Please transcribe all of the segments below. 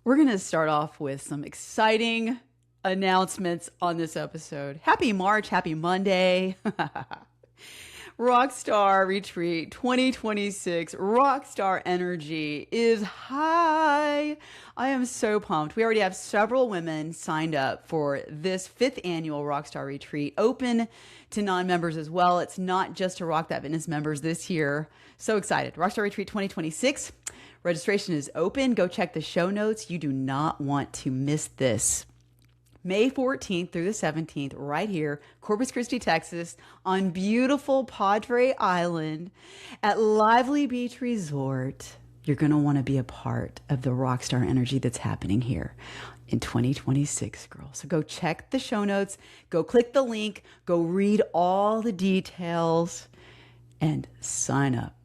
We're going to start off with some exciting announcements on this episode. Happy March, happy Monday. Rockstar Retreat 2026, Rockstar Energy is high. I am so pumped. We already have several women signed up for this 5th annual Rockstar Retreat, open to non-members as well. It's not just to Rock That Fitness members this year. So excited. Rockstar Retreat 2026. Registration is open. Go check the show notes. You do not want to miss this. May 14th through the 17th, right here, Corpus Christi, Texas, on beautiful Padre Island at Lively Beach Resort. You're going to want to be a part of the Rockstar energy that's happening here in 2026, girl. So go check the show notes, go click the link, go read all the details, and sign up.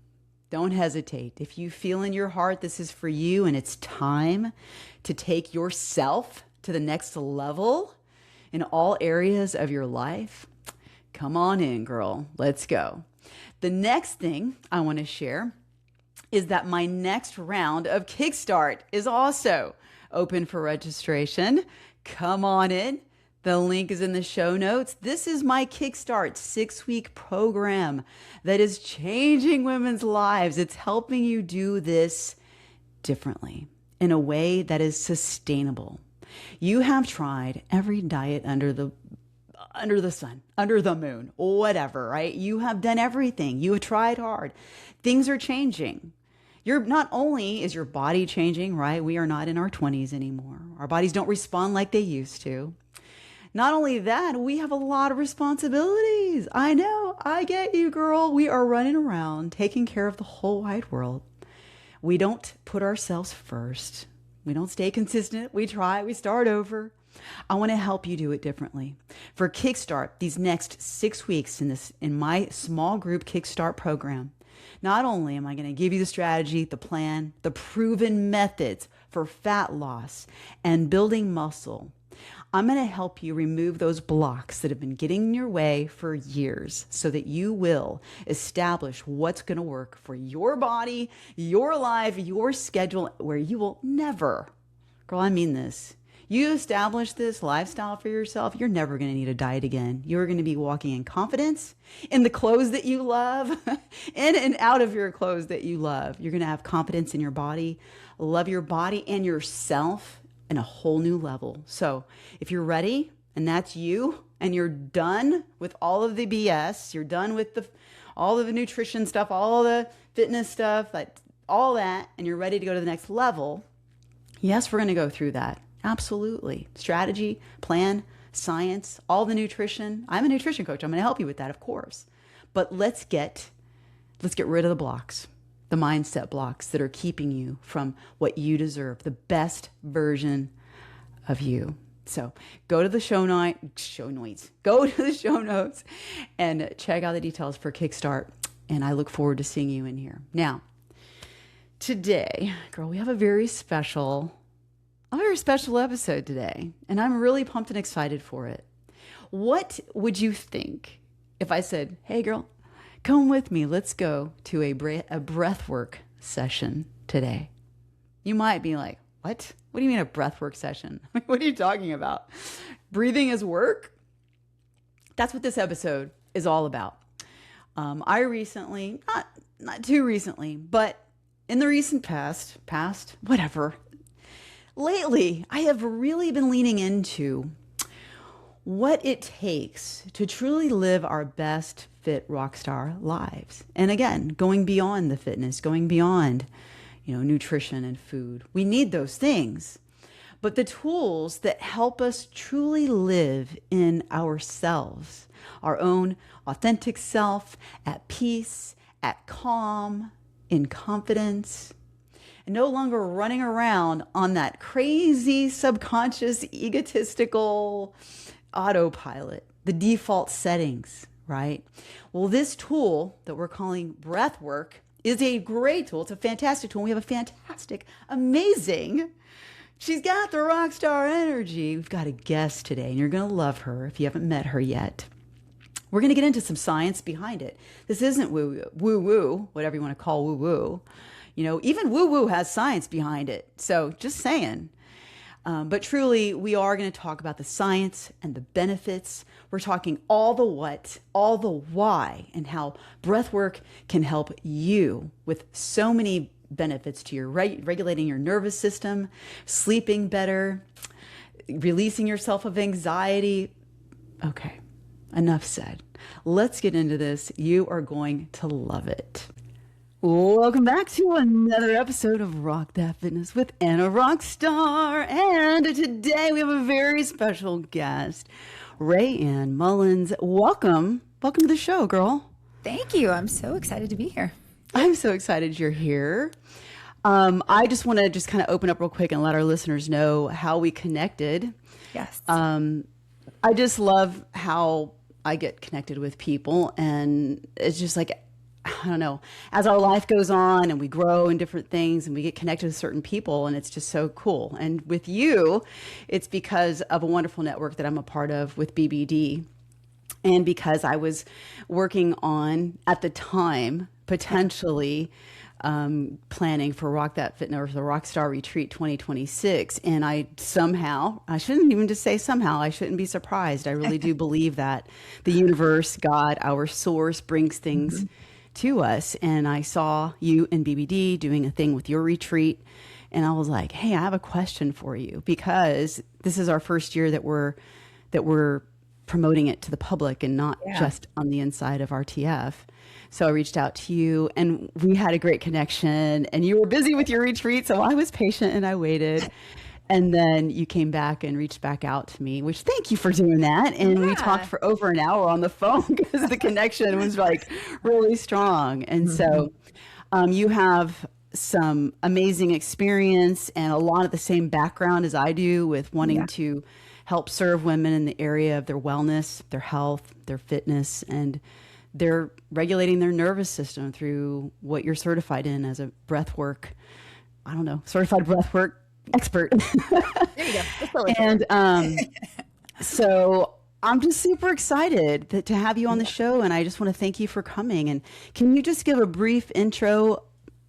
Don't hesitate. If you feel in your heart this is for you and it's time to take yourself to the next level in all areas of your life, come on in, girl. Let's go. The next thing I want to share is that my next round of Kickstart is also open for registration. Come on in. The link is in the show notes. This is my Kickstart 6-week program that is changing women's lives. It's helping you do this differently in a way that is sustainable. You have tried every diet under the sun, under the moon, whatever, right? You have done everything. You have tried hard. Things are changing. Not only is your body changing, right? We are not in our 20s anymore. Our bodies don't respond like they used to. Not only that, we have a lot of responsibilities. I know, I get you, girl. We are running around taking care of the whole wide world. We don't put ourselves first. We don't stay consistent. We try, we start over. I want to help you do it differently. For Kickstart, these next 6 weeks in my small group Kickstart program, not only am I going to give you the strategy, the plan, the proven methods for fat loss and building muscle, I'm going to help you remove those blocks that have been getting in your way for years so that you will establish what's going to work for your body, your life, your schedule, where you will never, girl, I mean this, you establish this lifestyle for yourself, you're never going to need a diet again. You're going to be walking in confidence, in the clothes that you love, in and out of your clothes that you love. You're going to have confidence in your body, love your body and yourself in a whole new level. So if you're ready and that's you and you're done with all of the BS, you're done with all of the nutrition stuff, all the fitness stuff, all that, and you're ready to go to the next level, yes, we're going to go through that. Absolutely. Strategy, plan, science, all the nutrition. I'm a nutrition coach. I'm going to help you with that, of course. But let's get rid of the blocks. The mindset blocks that are keeping you from what you deserve, the best version of you. So go to the show notes, go to the show notes and check out the details for Kickstart. And I look forward to seeing you in here. Now, today, girl, we have a very special episode today. And I'm really pumped and excited for it. What would you think if I said, hey, girl, come with me. Let's go to a breathwork session today. You might be like, what? What do you mean a breathwork session? What are you talking about? Breathing is work? That's what this episode is all about. I recently, not too recently, but in the recent past, whatever, lately, I have really been leaning into what it takes to truly live our best fit rockstar lives. And again, going beyond the fitness, going beyond, nutrition and food. We need those things. But the tools that help us truly live in ourselves, our own authentic self, at peace, at calm, in confidence, and no longer running around on that crazy subconscious egotistical autopilot, the default settings, right? Well, this tool that we're calling Breathwork is a great tool. It's a fantastic tool. We have a fantastic, amazing, she's got the rock star energy. We've got a guest today, and you're going to love her if you haven't met her yet. We're going to get into some science behind it. This isn't woo-woo, whatever you want to call woo-woo. Even woo-woo has science behind it. So just saying. But truly, we are going to talk about the science and the benefits. We're talking all the what, all the why, and how breathwork can help you with so many benefits to your regulating your nervous system, sleeping better, releasing yourself of anxiety. Okay, enough said. Let's get into this. You are going to love it. Welcome back to another episode of Rock That Fitness with Anna Rockstar. And today we have a very special guest, Rae Anne Mullins. Welcome. Welcome to the show, girl. Thank you. I'm so excited to be here. I'm so excited you're here. I just want to kind of open up real quick and let our listeners know how we connected. Yes. I just love how I get connected with people, and it's just like, I don't know, as our life goes on and we grow in different things and we get connected with certain people, and it's just so cool. And with you, it's because of a wonderful network that I'm a part of with BBD. And because I was working on, at the time, potentially planning for Rock That Fitness or the Rockstar Retreat 2026. And I shouldn't even just say somehow, I shouldn't be surprised. I really do believe that the universe, God, our source brings things to us. And I saw you in BBD doing a thing with your retreat. And I was like, hey, I have a question for you, because this is our first year that we're promoting it to the public and not just on the inside of RTF. So I reached out to you and we had a great connection, and you were busy with your retreat. So I was patient and I waited. And then you came back and reached back out to me, which thank you for doing that. And we talked for over an hour on the phone because the connection was like really strong. And so you have some amazing experience and a lot of the same background as I do with wanting to help serve women in the area of their wellness, their health, their fitness, and they're regulating their nervous system through what you're certified in as a breathwork, certified breathwork expert. There you go. And so I'm just super excited to have you on the show, and I just want to thank you for coming. And can you just give a brief intro?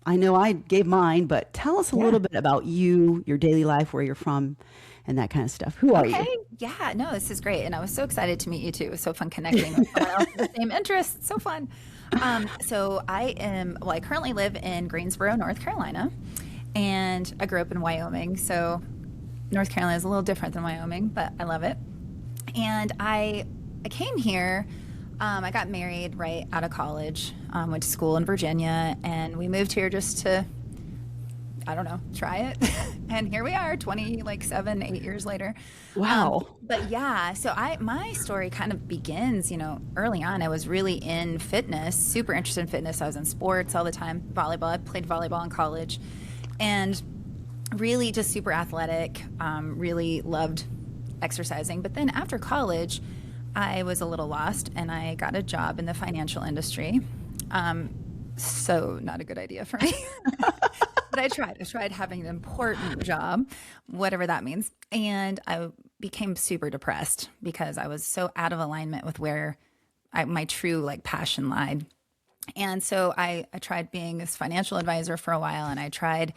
I know I gave mine, but tell us a little bit about you, your daily life, where you're from, and that kind of stuff. Who are you? Yeah, no, this is great. And I was so excited to meet you too. It was so fun connecting with someone else with the same interests. So fun. So I currently live in Greensboro, North Carolina, and I grew up in Wyoming. So North Carolina is a little different than Wyoming, but I love it. And I came here, I got married right out of college, went to school in Virginia, and we moved here just to, try it. And here we are 8 years later. Wow. But yeah, so my story kind of begins, early on. I was really in fitness, super interested in fitness. I was in sports all the time, volleyball. I played volleyball in college, and really just super athletic, really loved exercising. But then after college, I was a little lost and I got a job in the financial industry. So not a good idea for me. But I tried having an important job, whatever that means. And I became super depressed because I was so out of alignment with where my true passion lied. And so I tried being this financial advisor for a while, and I tried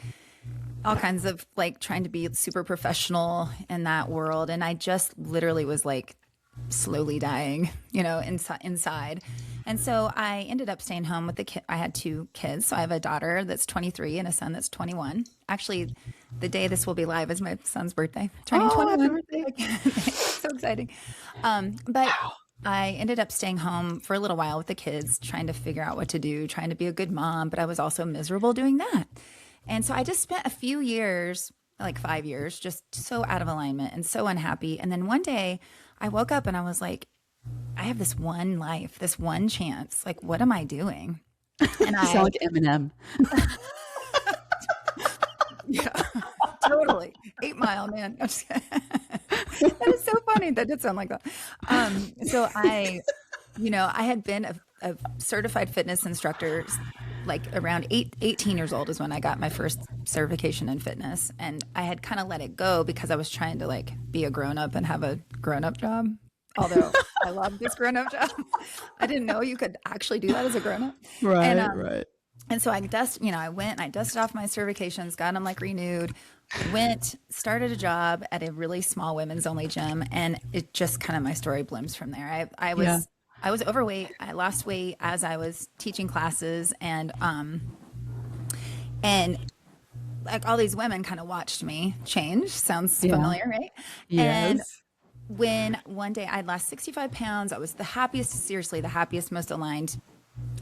all kinds of trying to be super professional in that world. And I just literally was slowly dying, inside. And so I ended up staying home with the kid. I had 2 kids. So I have a daughter that's 23 and a son that's 21. Actually, the day this will be live is my son's birthday. Turning 21. So exciting. But I ended up staying home for a little while with the kids, trying to figure out what to do, trying to be a good mom. But I was also miserable doing that. And so I just spent a few years, 5 years, just so out of alignment and so unhappy. And then one day I woke up and I was like, I have this one life, this one chance. What am I doing? And I sound like Eminem. Yeah, totally. 8 Mile, man. I'm just kidding. That is so funny. That did sound like that. So I had been a certified fitness instructor. Around 18 years old is when I got my first certification in fitness. And I had kind of let it go because I was trying to be a grown up and have a grown up job. Although I love this grown up job. I didn't know you could actually do that as a grown up. Right. And so I went and I dusted off my certifications, got them renewed, Started a job at a really small women's only gym, and it just kind of, my story blooms from there. Yeah. I was overweight. I lost weight as I was teaching classes, and like all these women kind of watched me change. Sounds Yeah. familiar, right? And Yes. when one day I'd lost 65 pounds, I was the happiest, seriously, the happiest, most aligned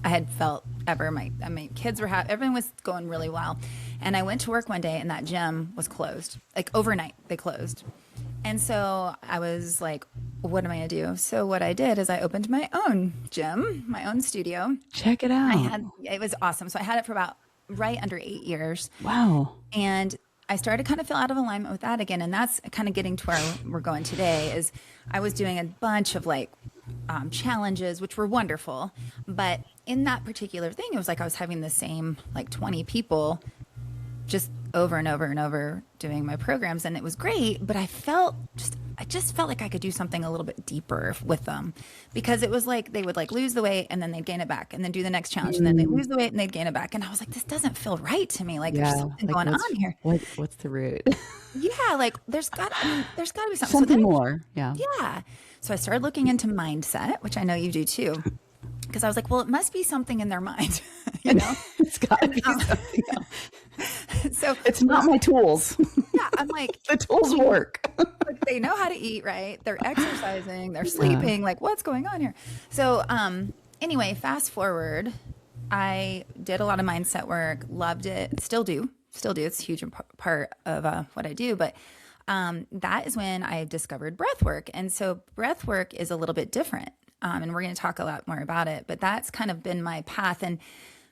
I had felt ever. My kids were happy. Everything was going really well. And I went to work one day and that gym was closed. Like overnight, they closed. And so I was like, what am I going to do? So what I did is I opened my own gym, my own studio. Check it out. It was awesome. So I had it for about right under 8 years. Wow. And I started to kind of feel out of alignment with that again. And that's kind of getting to where we're going today is I was doing a bunch of like challenges, which were wonderful. But in that particular thing, it was like I was having the same like 20 people just over and over and over doing my programs. And it was great, but I just felt like I could do something a little bit deeper with them, because it was like they would like lose the weight and then they'd gain it back and then do the next challenge and then they lose the weight and they'd gain it back. And I was like, this doesn't feel right to me. Like there's something Like going on here. What's the root? Yeah. Like there's got to be something. Something more. Yeah. Yeah. So I started looking into mindset, which I know you do too. Because I was like, well, it must be something in their mind, you know? It's got to be something else. So It's not my tools. yeah, I'm like, The tools work. like, they know how to eat right. They're exercising, they're sleeping. Like, what's going on here? So anyway, fast forward, I did a lot of mindset work, loved it, still do. It's a huge part of what I do. But that is when I discovered breathwork. And so breathwork is a little bit different. And we're going to talk a lot more about it, but that's kind of been my path. And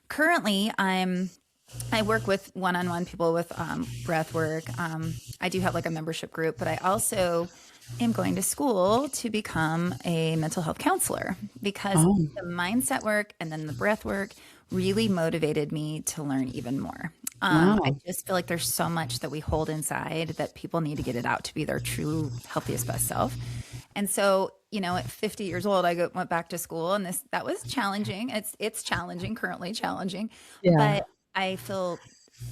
currently I work with one-on-one people with breath work. I do have like a membership group, but I also am going to school to become a mental health counselor, because the mindset work and then the breath work really motivated me to learn even more. I just feel like there's so much that we hold inside that people need to get it out to be their true healthiest best self. And so, you know, at 50 years old, I went back to school, and that was challenging. It's challenging, currently challenging, but I feel,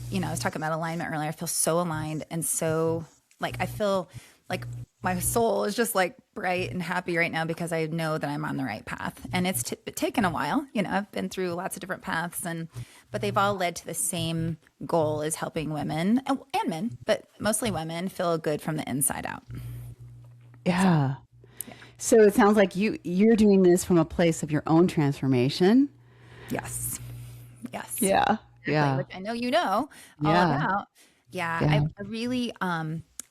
you know, I was talking about alignment earlier. I feel so aligned, and so like, I feel like my soul is just like bright and happy right now, because I know that I'm on the right path. And it's taken a while, you know, I've been through lots of different paths, but they've all led to the same goal, is helping women and men, but mostly women, feel good from the inside out. Yeah. So it sounds like you're doing this from a place of your own transformation. Yes. Yeah. Yeah. Which I know you know all about. Yeah. I really,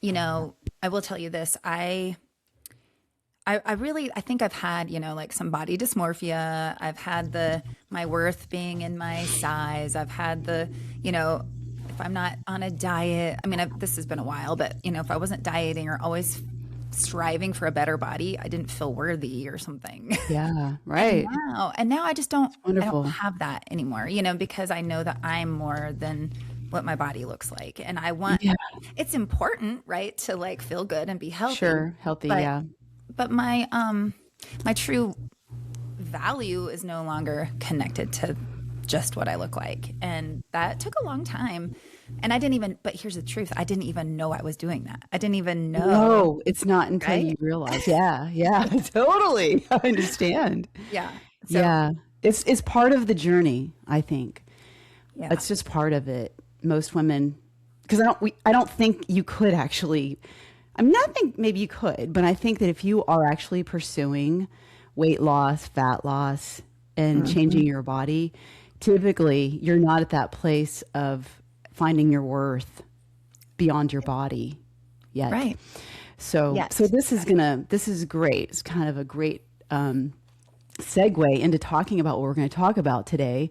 you know, I will tell you this. I really, I think I've had, you know, like some body dysmorphia. I've had my worth being in my size. I've had you know, if I'm not on a diet, I mean, this has been a while, but you know, if I wasn't dieting or always striving for a better body, I didn't feel worthy or something. Yeah. Right. And now I just don't have that anymore, you know, because I know that I'm more than what my body looks like. And I want, it's important, right, to like feel good and be healthy. Sure. Healthy. But my true value is no longer connected to just what I look like. And that took a long time. And but here's the truth. I didn't even know I was doing that. I didn't even know. No, it's not until you realize. Yeah. Yeah. Totally. I understand. Yeah. So, yeah. It's part of the journey, I think. Yeah. It's just part of it. Most women, because I don't think you could actually, I mean, I think maybe you could, but I think that if you are actually pursuing weight loss, fat loss, and changing your body, typically you're not at that place of finding your worth beyond your body yet. Right. So this is great. It's kind of a great segue into talking about what we're going to talk about today.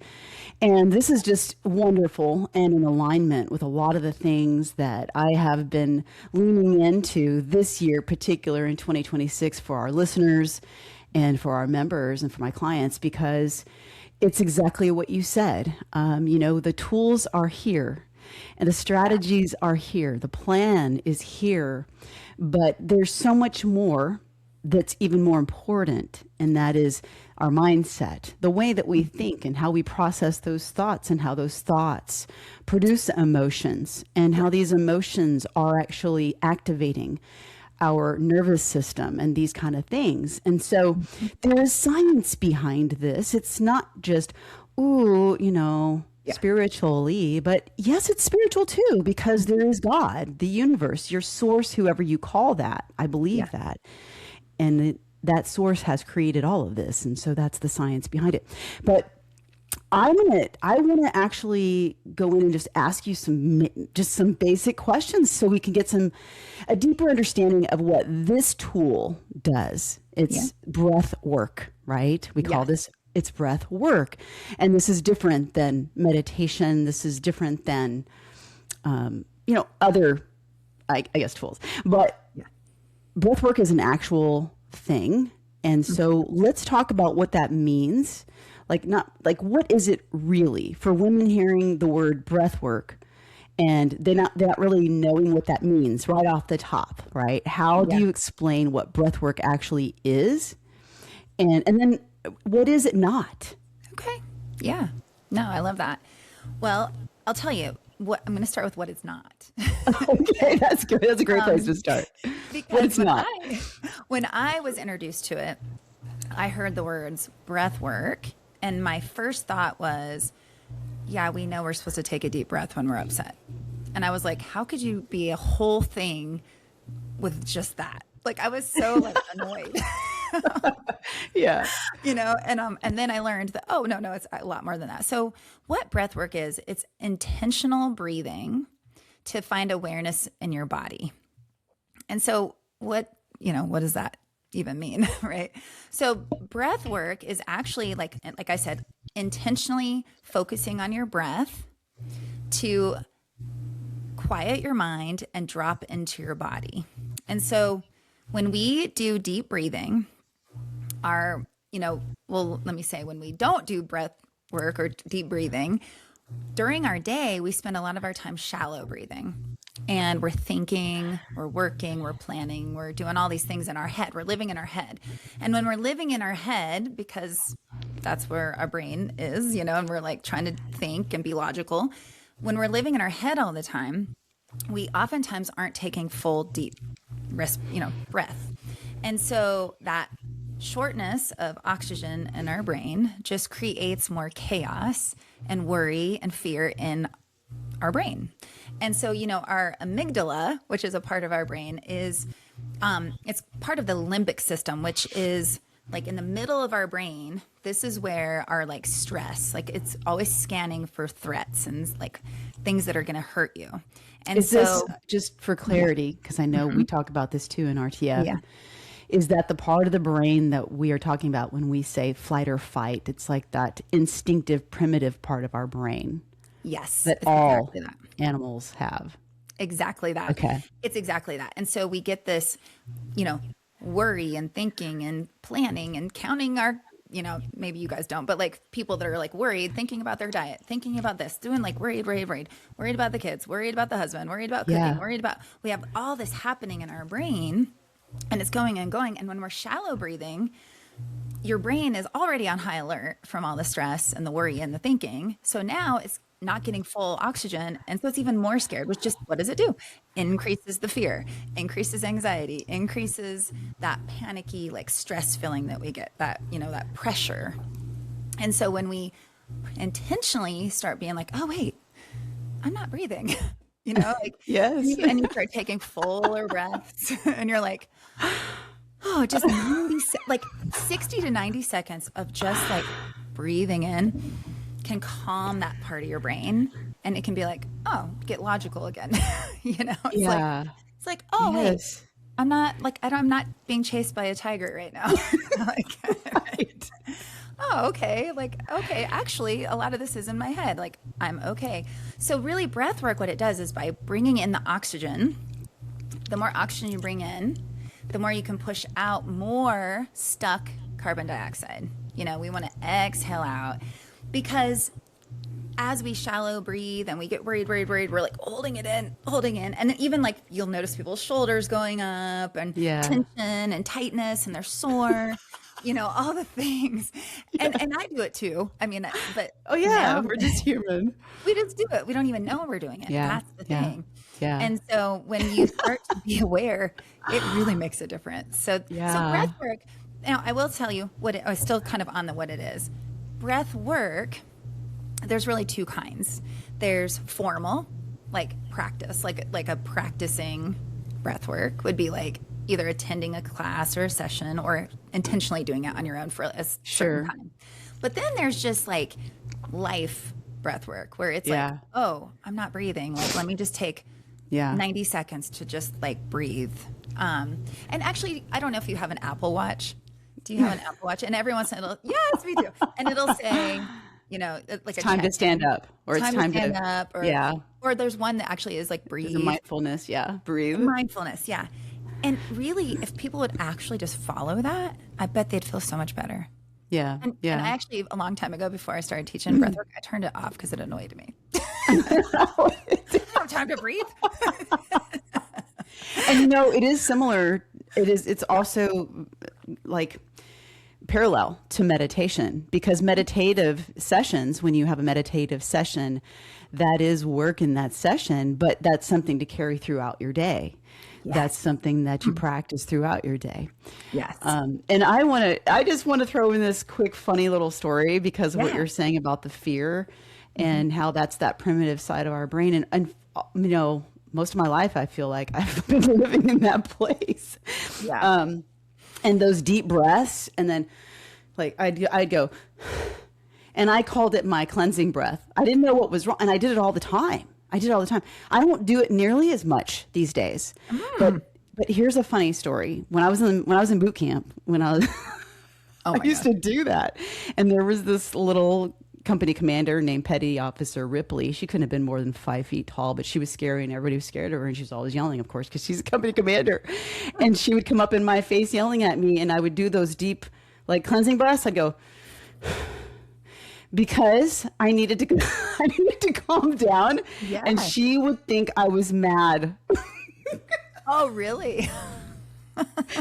And this is just wonderful and in alignment with a lot of the things that I have been leaning into this year, particular in 2026, for our listeners and for our members and for my clients, because it's exactly what you said. You know, the tools are here and the strategies are here. The plan is here, but there's so much more that's even more important. And that is our mindset, the way that we think and how we process those thoughts and how those thoughts produce emotions and how these emotions are actually activating our nervous system and these kind of things. And so there is science behind this. It's not just, ooh, spiritually, but yes, it's spiritual too, because there is God, the universe, your source, whoever you call that. I believe that. And that source has created all of this. And so that's the science behind it. But I want to actually go in and just ask you some basic questions so we can get a deeper understanding of what this tool does. It's breath work, right? We call this, it's breath work. And this is different than meditation. This is different than, other, I guess, tools. But breath work is an actual thing. And so let's talk about what that means. What is it really for women hearing the word breath work and they're not really knowing what that means right off the top, right? How do you explain what breath work actually is? And then what is it not? Okay. Yeah. No, I love that. Well, I'll tell you what, I'm going to start with what it's not. Okay. That's good. That's a great place to start. Because what it's not. When I was introduced to it, I heard the words breath work. And my first thought was, yeah, we know we're supposed to take a deep breath when we're upset. And I was like, how could you be a whole thing with just that? Like, I was so annoyed. Yeah. And then I learned that, no, it's a lot more than that. So what breath work is, it's intentional breathing to find awareness in your body. And so what does that even mean, right? So breath work is actually like I said, intentionally focusing on your breath to quiet your mind and drop into your body. And so when we do deep breathing, when we don't do breath work or deep breathing, during our day, we spend a lot of our time shallow breathing. And we're thinking, we're working, we're planning, we're doing all these things in our head. We're living in our head. And when we're living in our head, because that's where our brain is, and we're like trying to think and be logical. When we're living in our head all the time, we oftentimes aren't taking full deep breath. And so that shortness of oxygen in our brain just creates more chaos and worry and fear in our brain. And so, our amygdala, which is a part of our brain, is it's part of the limbic system, which is like in the middle of our brain. This is where our stress, it's always scanning for threats and things that are going to hurt you. And is this, just for clarity, because I know we talk about this too in RTF, is that the part of the brain that we are talking about when we say flight or fight? It's like that instinctive, primitive part of our brain. Yes. That all animals have. Exactly that. Okay. It's exactly that. And so we get this, worry and thinking and planning and counting our, maybe you guys don't, but people that are worried, thinking about their diet, thinking about this, doing worried about the kids, worried about the husband, worried about cooking, we have all this happening in our brain and it's going and going. And when we're shallow breathing, your brain is already on high alert from all the stress and the worry and the thinking. So now it's not getting full oxygen. And so it's even more scared, which just, what does it do? Increases the fear, increases anxiety, increases that panicky, stress feeling that we get, that, that pressure. And so when we intentionally start being oh, wait, I'm not breathing, yes. And you start taking fuller breaths and you're just 60 to 90 seconds of just breathing in can calm that part of your brain, and it can be get logical again. It's wait, I'm not I'm not being chased by a tiger right now. Right. Oh, okay. Okay, actually a lot of this is in my head. I'm okay. So really breath work, what it does is by bringing in the oxygen, the more oxygen you bring in, the more you can push out more stuck carbon dioxide. We want to exhale out. Because as we shallow breathe and we get worried, we're holding in. And then even you'll notice people's shoulders going up and tension and tightness and they're sore. all the things. And I do it too. I mean, but Oh yeah, we're just human. we just do it. We don't even know we're doing it. Yeah. That's the thing. Yeah. And so when you start to be aware, it really makes a difference. So breath work, now I will tell you I was still kind of on what it is. Breath work, there's really two kinds. There's formal, like practice, like a practicing breath work would be like either attending a class or a session or intentionally doing it on your own for a certain time. But then there's just like life breath work where it's like, oh, I'm not breathing. Like, let me just take 90 seconds to just like breathe. And actually, I don't know if you have an Apple Watch. Do you have an Apple Watch? And every once in a while, yes, we do. And it'll say, like time to stand up, or it's time to stand up, or there's one that actually is like breathe. Mindfulness, breathe. Mindfulness, yeah. And really, if people would actually just follow that, I bet they'd feel so much better. Yeah. And I actually, a long time ago, before I started teaching breathwork, I turned it off because it annoyed me. I don't have time to breathe. And it is similar. It's also like parallel to meditation, because meditative sessions, when you have a meditative session, that is work in that session, but that's something to carry throughout your day. Yes. That's something that you practice throughout your day. Yes. And I just want to throw in this quick, funny little story because of what you're saying about the fear and how that's that primitive side of our brain. And most of my life, I feel like I've been living in that place. Yeah. And those deep breaths, and then like I'd go, and I called it my cleansing breath. I didn't know what was wrong, and I did it all the time. I don't do it nearly as much these days. But here's a funny story. When I was in boot camp, I used to do that. And there was this little company commander named Petty Officer Ripley. She couldn't have been more than 5 feet tall, but she was scary and everybody was scared of her. And she was always yelling, of course, because she's a company commander. And she would come up in my face yelling at me, and I would do those deep, like, cleansing breaths. I'd go, because I needed to calm down. Yes. And she would think I was mad. Oh, really?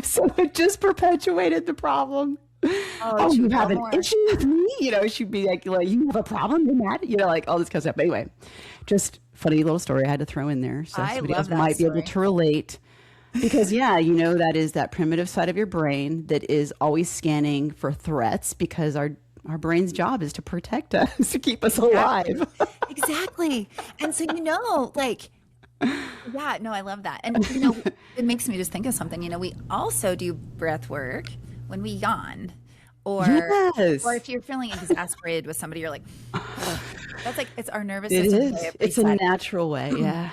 So it just perpetuated the problem. Oh, you have an issue with me? She'd be like, you have a problem? You're mad? Like all this kind of stuff. But anyway, just funny little story I had to throw in there. So somebody else might be able to relate. Because, that is that primitive side of your brain that is always scanning for threats, because our brain's job is to protect us, to keep us alive. Exactly. And so, I love that. And, it makes me just think of something. We also do breath work when we yawn, or if you're feeling exasperated with somebody, you're like, that's like, it's our nervous system. It is. It's a natural way. Yeah.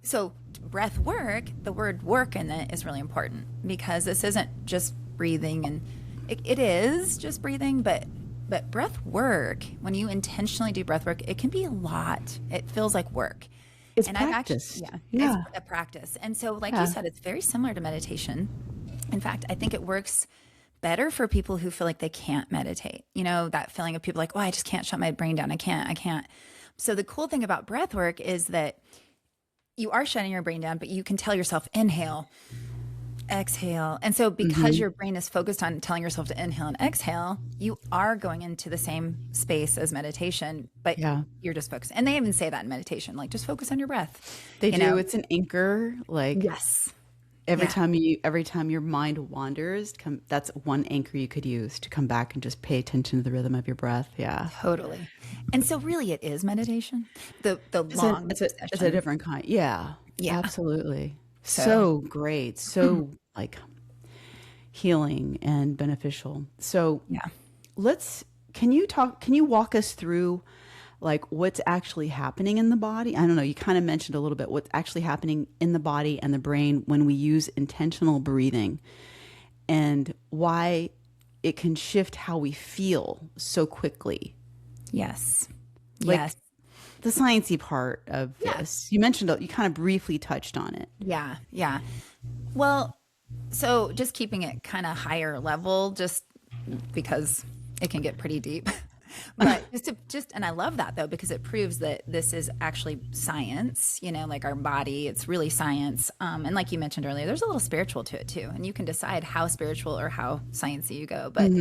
So breath work, the word work in it is really important, because this isn't just breathing, and it is just breathing, but breath work, when you intentionally do breath work, it can be a lot. It feels like work. It's practice. It's a practice. And so, like you said, it's very similar to meditation. In fact, I think it works better for people who feel like they can't meditate. That feeling of people like, oh, I just can't shut my brain down. I can't. So the cool thing about breath work is that you are shutting your brain down, but you can tell yourself, inhale, exhale. And so because your brain is focused on telling yourself to inhale and exhale, you are going into the same space as meditation, but you're just focused. And they even say that in meditation, like, just focus on your breath. They do. It's an anchor. Like, yes. Every time your mind wanders, that's one anchor you could use to come back and just pay attention to the rhythm of your breath. Yeah, totally. And so, really, it is meditation. It's a different kind. Yeah, absolutely. So great. So like healing and beneficial. So can you walk us through like what's actually happening in the body? I don't know. You kind of mentioned a little bit what's actually happening in the body and the brain when we use intentional breathing, and why it can shift how we feel so quickly. Yes. Like the sciencey part of this. You mentioned, you kind of briefly touched on it. Yeah. Yeah. Well, so just keeping it kind of higher level, just because it can get pretty deep. But and I love that though, because it proves that this is actually science, like our body, it's really science. And like you mentioned earlier, there's a little spiritual to it too. And you can decide how spiritual or how sciencey you go. But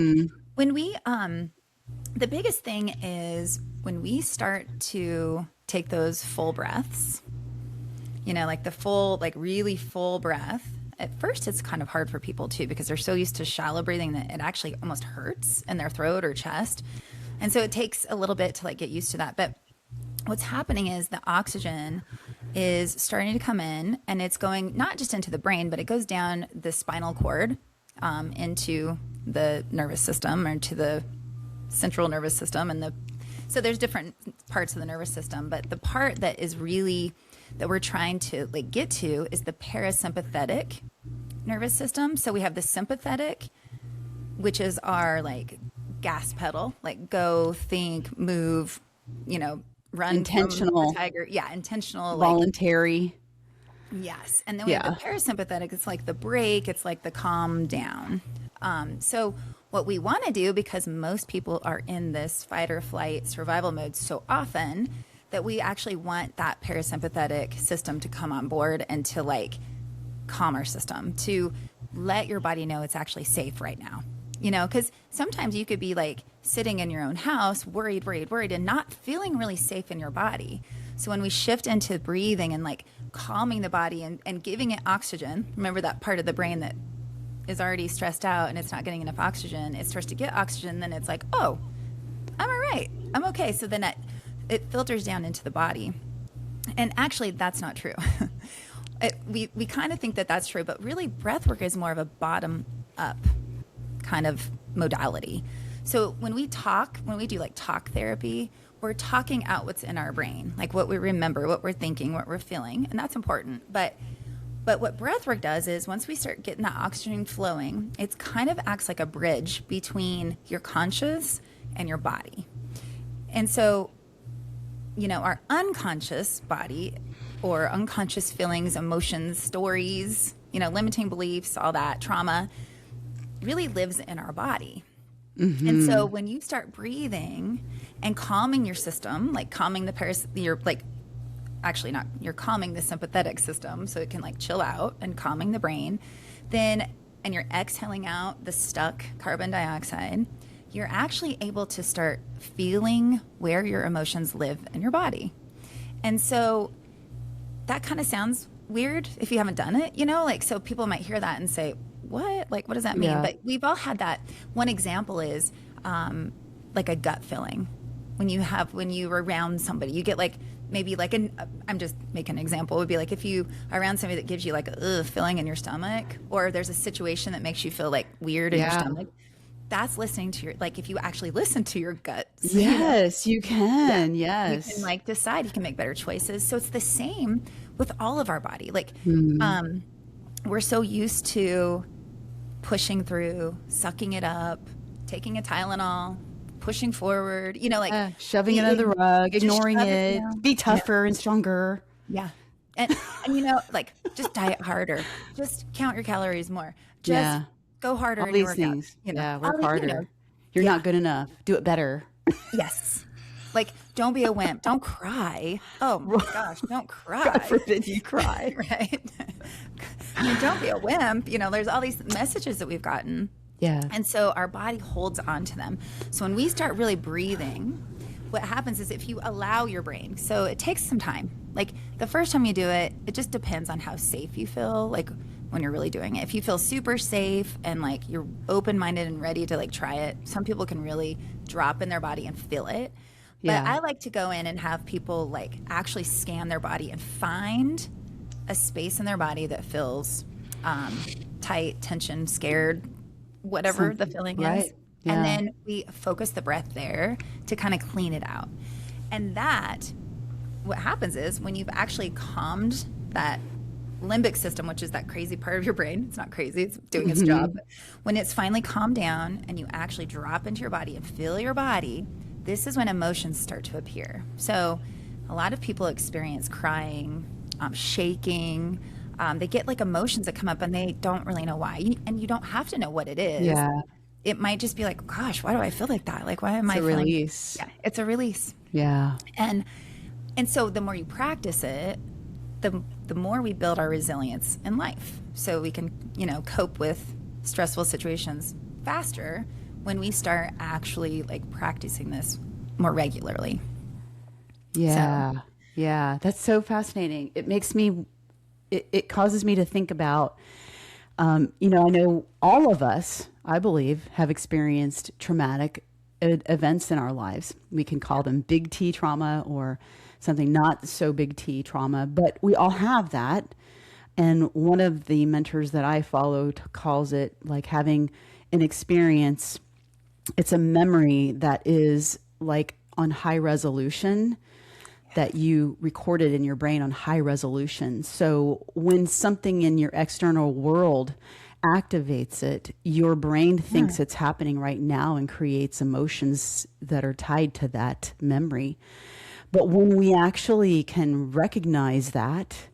when we, the biggest thing is when we start to take those full breaths, like the full, like really full breath. At first, it's kind of hard for people too, because they're so used to shallow breathing that it actually almost hurts in their throat or chest. And so it takes a little bit to like get used to that. But what's happening is the oxygen is starting to come in, and it's going not just into the brain, but it goes down the spinal cord into the nervous system, or to the central nervous system. And so there's different parts of the nervous system, but the part that is really that we're trying to like get to is the parasympathetic nervous system. So we have the sympathetic, which is our like gas pedal, like go, think, move, run, intentional, tiger. Yeah. Intentional, voluntary. Yes. And then we have the parasympathetic. It's like the brake. It's like the calm down. So what we want to do, because most people are in this fight or flight survival mode so often, that we actually want that parasympathetic system to come on board and to like calm our system, to let your body know it's actually safe right now. Because sometimes you could be like sitting in your own house, worried, and not feeling really safe in your body. So when we shift into breathing and like calming the body and giving it oxygen, remember that part of the brain that is already stressed out and it's not getting enough oxygen, it starts to get oxygen, then it's like, oh, I'm all right. I'm okay. So then it filters down into the body. And actually, that's not true. We kind of think that that's true, but really breathwork is more of a bottom-up kind of modality. So when we do like talk therapy, we're talking out what's in our brain, like what we remember, what we're thinking, what we're feeling, and that's important. But what breathwork does is once we start getting that oxygen flowing, it kind of acts like a bridge between your conscious and your body. And so our unconscious body, or unconscious feelings, emotions, stories, limiting beliefs, all that trauma really lives in our body. Mm-hmm. And so when you start breathing and calming your system, like calming you're calming the sympathetic system so it can like chill out, and calming the brain, and you're exhaling out the stuck carbon dioxide, you're actually able to start feeling where your emotions live in your body. And so that kind of sounds weird if you haven't done it, so people might hear that and say, what? Like, what does that mean? Yeah. But we've all had that. One example is like a gut feeling. When you're around somebody, you get like, maybe like I'm just making an example, would be like if you are around somebody that gives you like a feeling in your stomach, or there's a situation that makes you feel like weird in your stomach. That's listening to like if you actually listen to your guts. Yes, you can. Yeah. Yes. You can like decide, you can make better choices. So it's the same with all of our body. Like we're so used to pushing through, sucking it up, taking a Tylenol, pushing forward, shoving it under the rug, ignoring it, be tougher and stronger. Yeah. And like just diet harder, just count your calories more, just go harder. All these things. Work harder. You're not good enough. Do it better. Yes. Like, don't be a wimp. Don't cry. Oh my gosh, don't cry. God forbid you cry. Right. Don't be a wimp. There's all these messages that we've gotten. Yeah. And so our body holds on to them. So when we start really breathing, what happens is if you allow your brain, so it takes some time. Like the first time you do it, it just depends on how safe you feel, like when you're really doing it. If you feel super safe and like you're open-minded and ready to like try it, some people can really drop in their body and feel it. But I like to go in and have people like actually scan their body and find a space in their body that feels tight, tension, scared, whatever the feeling is. Yeah. And then we focus the breath there to kind of clean it out. And what happens is when you've actually calmed that limbic system, which is that crazy part of your brain, it's not crazy, it's doing its job. But when it's finally calmed down and you actually drop into your body and feel your body, this is when emotions start to appear. So a lot of people experience crying, shaking. They get like emotions that come up and they don't really know why. And you don't have to know what it is. Yeah. it might just be like, gosh, why do I feel like that? Like, why am I It's a feeling? release. Yeah, it's a release. Yeah. And so the more you practice it, the more we build our resilience in life. So we can, cope with stressful situations faster when we start actually like practicing this more regularly. Yeah. So, Yeah. That's so fascinating. It causes me to think about, I know all of us, I believe, have experienced traumatic events in our lives. We can call them big T trauma or something not so big T trauma, but we all have that. And one of the mentors that I followed calls it like having an experience. It's a memory that is like on high resolution, that you recorded in your brain on high resolution. So when something in your external world activates it, your brain thinks it's happening right now and creates emotions that are tied to that memory. But when we actually can recognize that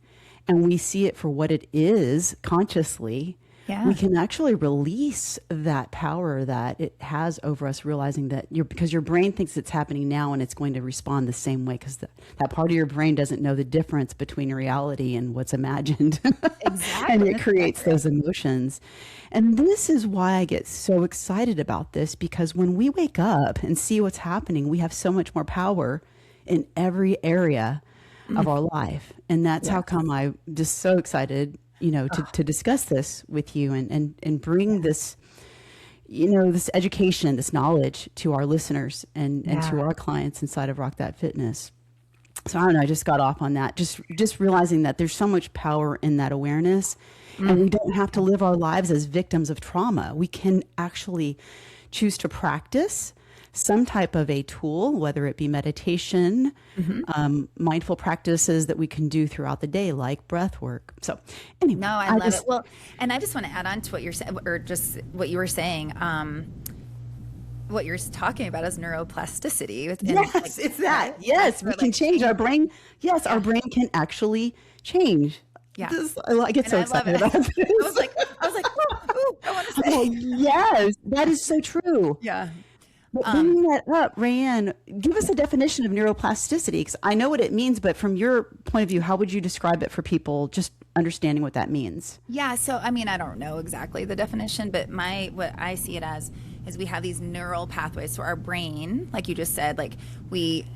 and we see it for what it is consciously, we can actually release that power that it has over us, realizing that because your brain thinks it's happening now and it's going to respond the same way, because that part of your brain doesn't know the difference between reality and what's imagined. exactly. And it creates those emotions. And this is why I get so excited about this, because when we wake up and see what's happening, we have so much more power in every area of our life. And that's how come I'm just so excited, to discuss this with you and bring this, this education, this knowledge to our listeners and to our clients inside of Rock That Fitness. So I don't know, I just got off on that. Just realizing that there's so much power in that awareness, and we don't have to live our lives as victims of trauma. We can actually choose to practice some type of a tool, whether it be meditation, mindful practices that we can do throughout the day, like breath work. So anyway. No, I love it. Well, and I just want to add on to what you're saying, or just what you were saying. What you're talking about is neuroplasticity. Yes, it's that. Yes, we can change our brain. Yes, our brain can actually change. Yeah. I get so excited about this. I was like, ooh, I want to say. Oh, yes, that is so true. Yeah. But bringing that up, Rae Anne, give us a definition of neuroplasticity, because I know what it means, but from your point of view, how would you describe it for people just understanding what that means? Yeah, so I mean, I don't know exactly the definition, but what I see it as is we have these neural pathways. So our brain, like you just said, like we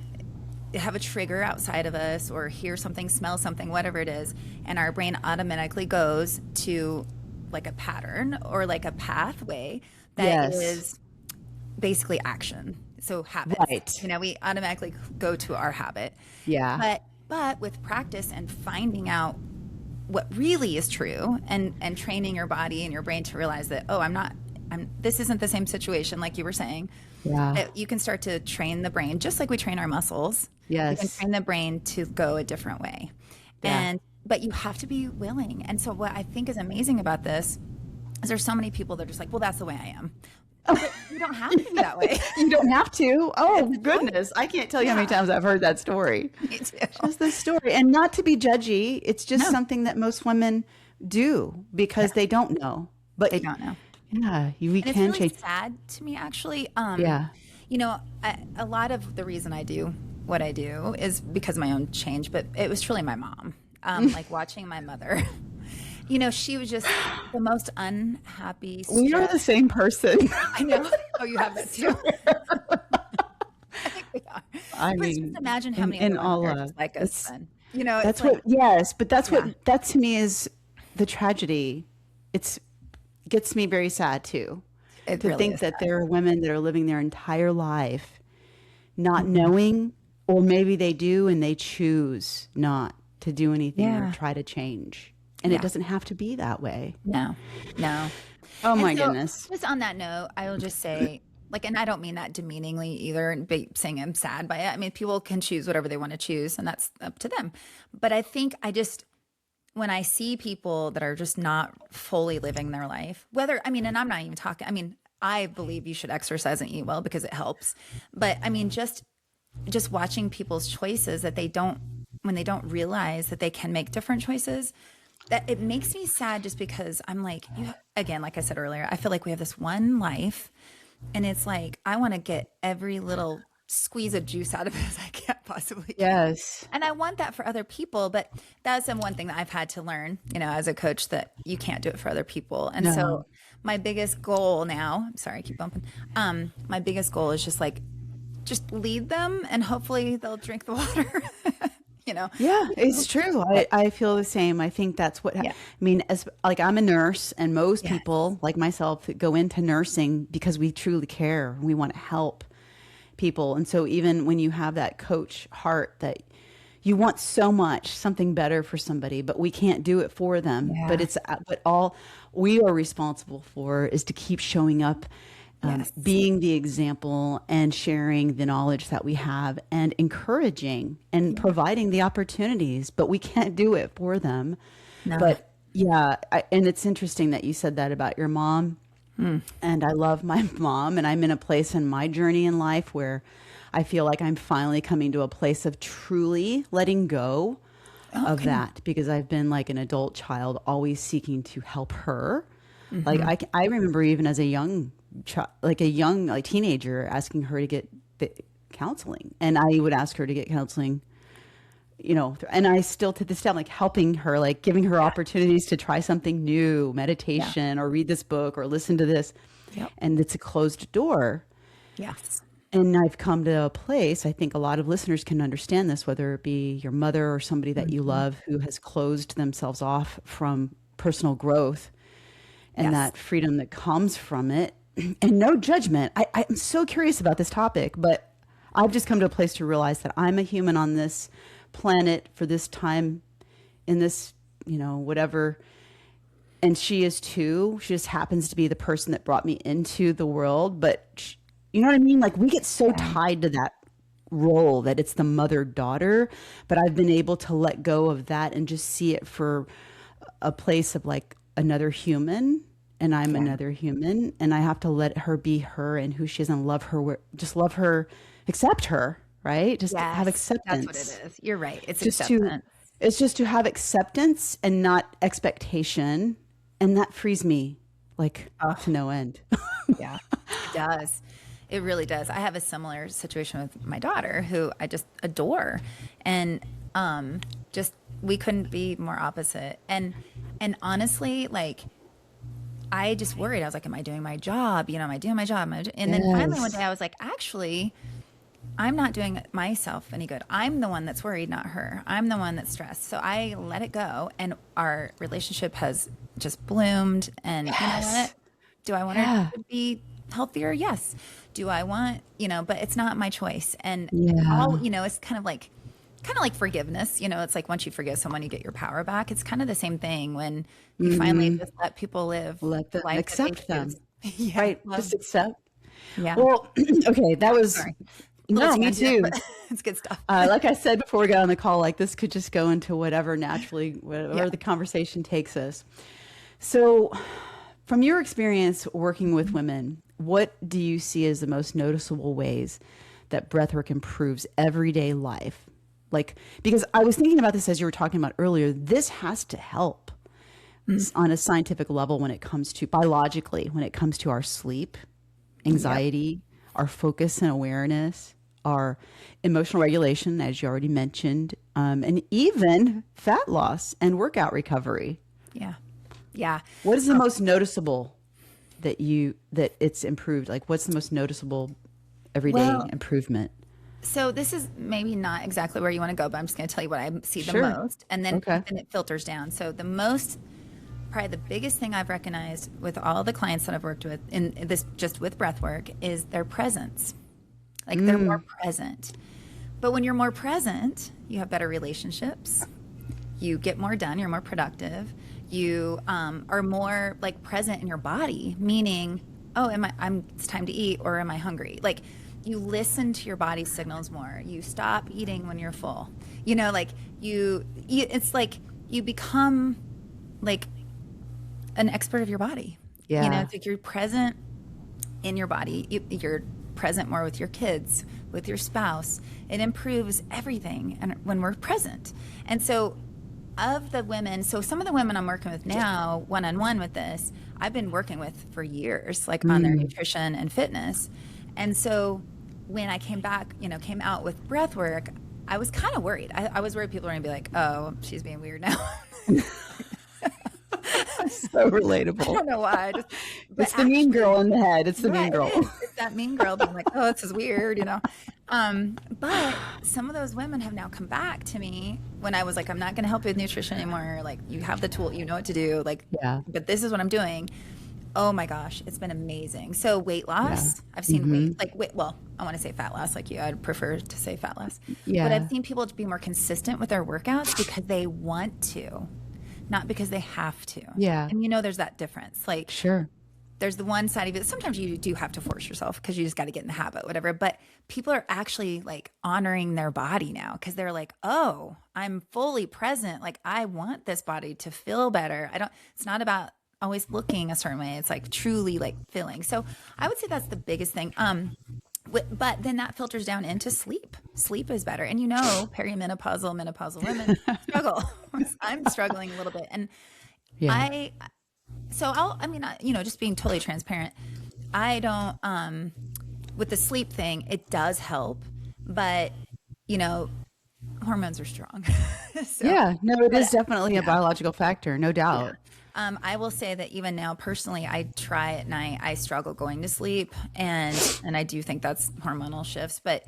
have a trigger outside of us or hear something, smell something, whatever it is, and our brain automatically goes to like a pattern or like a pathway that is basically action. So habits. Right. We automatically go to our habit. Yeah. But with practice and finding out what really is true and training your body and your brain to realize that, this isn't the same situation, like you were saying. Yeah. You can start to train the brain just like we train our muscles. Yes. You can train the brain to go a different way. Yeah. But you have to be willing. And so what I think is amazing about this is there's so many people that are just like, well, that's the way I am. But you don't have to be that way. You don't have to. Oh, goodness. I can't tell you how many times I've heard that story. Me too. Just the story. And not to be judgy. It's just something that most women do because they don't know. But they don't know. Yeah, we can it's really change. Sad to me, actually. Yeah. A lot of the reason I do what I do is because of my own change, but it was truly my mom. Like watching my mother. She was just the most unhappy. We are the same person. I know. Oh, you have that too. I think we are. I mean, just imagine how many in women all are just like us then. That's what. Yes, but that's what. That to me is the tragedy. It's gets me very sad too. It to really think is that sad. there are women that are living their entire life not knowing, or maybe they do and they choose not to do anything or try to change. And it doesn't have to be that way. No. Oh my goodness. Just on that note, I will just say, and I don't mean that demeaningly either, and saying I'm sad by it. I mean, people can choose whatever they want to choose, and that's up to them. But I think when I see people that are just not fully living their life, and I'm not even talking, I believe you should exercise and eat well because it helps. But just watching people's choices when they don't realize that they can make different choices, that it makes me sad just because I'm like, again, like I said earlier, I feel like we have this one life, and it's like I want to get every little squeeze of juice out of it as I can possibly can. Yes. And I want that for other people, but that's the one thing that I've had to learn, as a coach, that you can't do it for other people. And so my biggest goal now, sorry, I keep bumping. My biggest goal is just lead them, and hopefully they'll drink the water. Yeah, it's true. I feel the same. I think that's what, I mean, as like I'm a nurse, and most people like myself go into nursing because we truly care. We want to help people. And so even when you have that coach heart, that you want so much, something better for somebody, but we can't do it for them. But all we are responsible for is to keep showing up, being the example and sharing the knowledge that we have and encouraging and providing the opportunities, but we can't do it for them. No. But and it's interesting that you said that about your mom. And I love my mom, and I'm in a place in my journey in life where I feel like I'm finally coming to a place of truly letting go of that, because I've been like an adult child, always seeking to help her. Like I remember even as a young teenager, asking her to get counseling, and I would ask her to get counseling, and I still to this day, I'm like helping her, like giving her opportunities to try something new, meditation or read this book or listen to this. And it's a closed door. Yes. And I've come to a place, I think a lot of listeners can understand this, whether it be your mother or somebody that you love who has closed themselves off from personal growth and that freedom that comes from it. And no judgment. I'm so curious about this topic, but I've just come to a place to realize that I'm a human on this planet for this time, in this, whatever. And she is too. She just happens to be the person that brought me into the world. But you know what I mean? Like we get so tied to that role that it's the mother-daughter, but I've been able to let go of that and just see it for a place of like another human. And I'm another human, and I have to let her be her and who she is, and love her. Just love her, accept her, right? Just have acceptance. That's what it is. You're right. It's just acceptance. It's just to have acceptance and not expectation, and that frees me like to no end. It does. It really does. I have a similar situation with my daughter, who I just adore, and we couldn't be more opposite. And honestly, like, I just worried. I was like, am I doing my job? Am I doing my job? And then finally one day I was like, actually, I'm not doing myself any good. I'm the one that's worried, not her. I'm the one that's stressed. So I let it go, and our relationship has just bloomed. And you know what? Do I want her to be healthier? Yes. Do I want, but it's not my choice. And all, it's kind of like forgiveness. It's like once you forgive someone, you get your power back. It's kind of the same thing when you finally just let people live. Let them life accept them. Right. Just accept. Yeah. Well, okay. That was, Sorry. no, me too. It's good stuff. Like I said before we got on the call, like this could just go into whatever naturally, where the conversation takes us. So from your experience working with women, what do you see as the most noticeable ways that breathwork improves everyday life? Like, because I was thinking about this as you were talking about earlier, this has to help on a scientific level when it comes to biologically, when it comes to our sleep, anxiety, our focus and awareness, our emotional regulation, as you already mentioned, and even fat loss and workout recovery. Yeah. Yeah. What is the most noticeable that it's improved? Like, what's the most noticeable everyday improvement? So this is maybe not exactly where you want to go, but I'm just going to tell you what I see the most, and then it filters down. So probably the biggest thing I've recognized with all the clients that I've worked with in this, just with breathwork, is their presence. Like they're more present. But when you're more present, you have better relationships. You get more done. You're more productive. You are more like present in your body, meaning, it's time to eat, or am I hungry? Like, you listen to your body's signals more. You stop eating when you're full. It's like you become like an expert of your body. Yeah. It's like you're present in your body. You're present more with your kids, with your spouse. It improves everything, and when we're present. And so of the women, so some of the women I'm working with now, one-on-one with this, I've been working with for years, like on their nutrition and fitness. And so when I came back, came out with Breathwork, I was kind of worried. I was worried people were going to be like, oh, she's being weird now. So relatable. I don't know why. It's the mean girl in the head. It's the mean girl. It's that mean girl being like, oh, this is weird, But some of those women have now come back to me when I was like, I'm not going to help you with nutrition anymore. Like, you have the tool, you know what to do. Like, but this is what I'm doing. Oh my gosh, it's been amazing. So weight loss, I've seen I want to say fat loss like you. I'd prefer to say fat loss. Yeah. But I've seen people be more consistent with their workouts because they want to, not because they have to. Yeah. And there's that difference. Like, sure. There's the one side of it. Sometimes you do have to force yourself because you just got to get in the habit, whatever. But people are actually like honoring their body now because they're like, oh, I'm fully present. Like, I want this body to feel better. It's not about always looking a certain way. It's like truly like feeling. So I would say that's the biggest thing. But then that filters down into sleep. Sleep is better. And menopausal women struggle. I'm struggling a little bit. And just being totally transparent, I don't, with the sleep thing, it does help, but, hormones are strong. It is definitely a biological factor, no doubt. Yeah. I will say that even now, personally, I try at night. I struggle going to sleep, and I do think that's hormonal shifts. But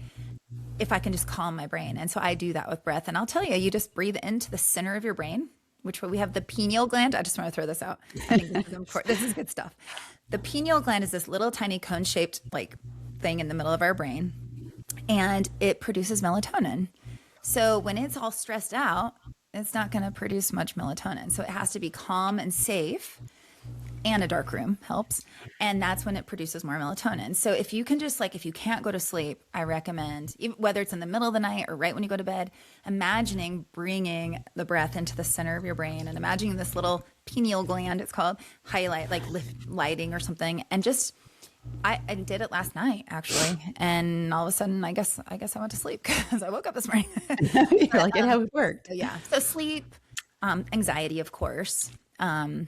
if I can just calm my brain, and so I do that with breath. And I'll tell you, you just breathe into the center of your brain, which we have the pineal gland. I just want to throw this out. I think this is important. This is good stuff. The pineal gland is this little tiny cone-shaped like thing in the middle of our brain, and it produces melatonin. So when it's all stressed out, it's not going to produce much melatonin. So it has to be calm and safe, and a dark room helps. And that's when it produces more melatonin. So if you can just if you can't go to sleep, I recommend, whether it's in the middle of the night or right when you go to bed, imagining bringing the breath into the center of your brain and imagining this little pineal gland, it's called, highlight, like lighting or something. And just, I did it last night actually, and all of a sudden, I guess I went to sleep because I woke up this morning. You're like, it worked. So sleep, anxiety, of course. And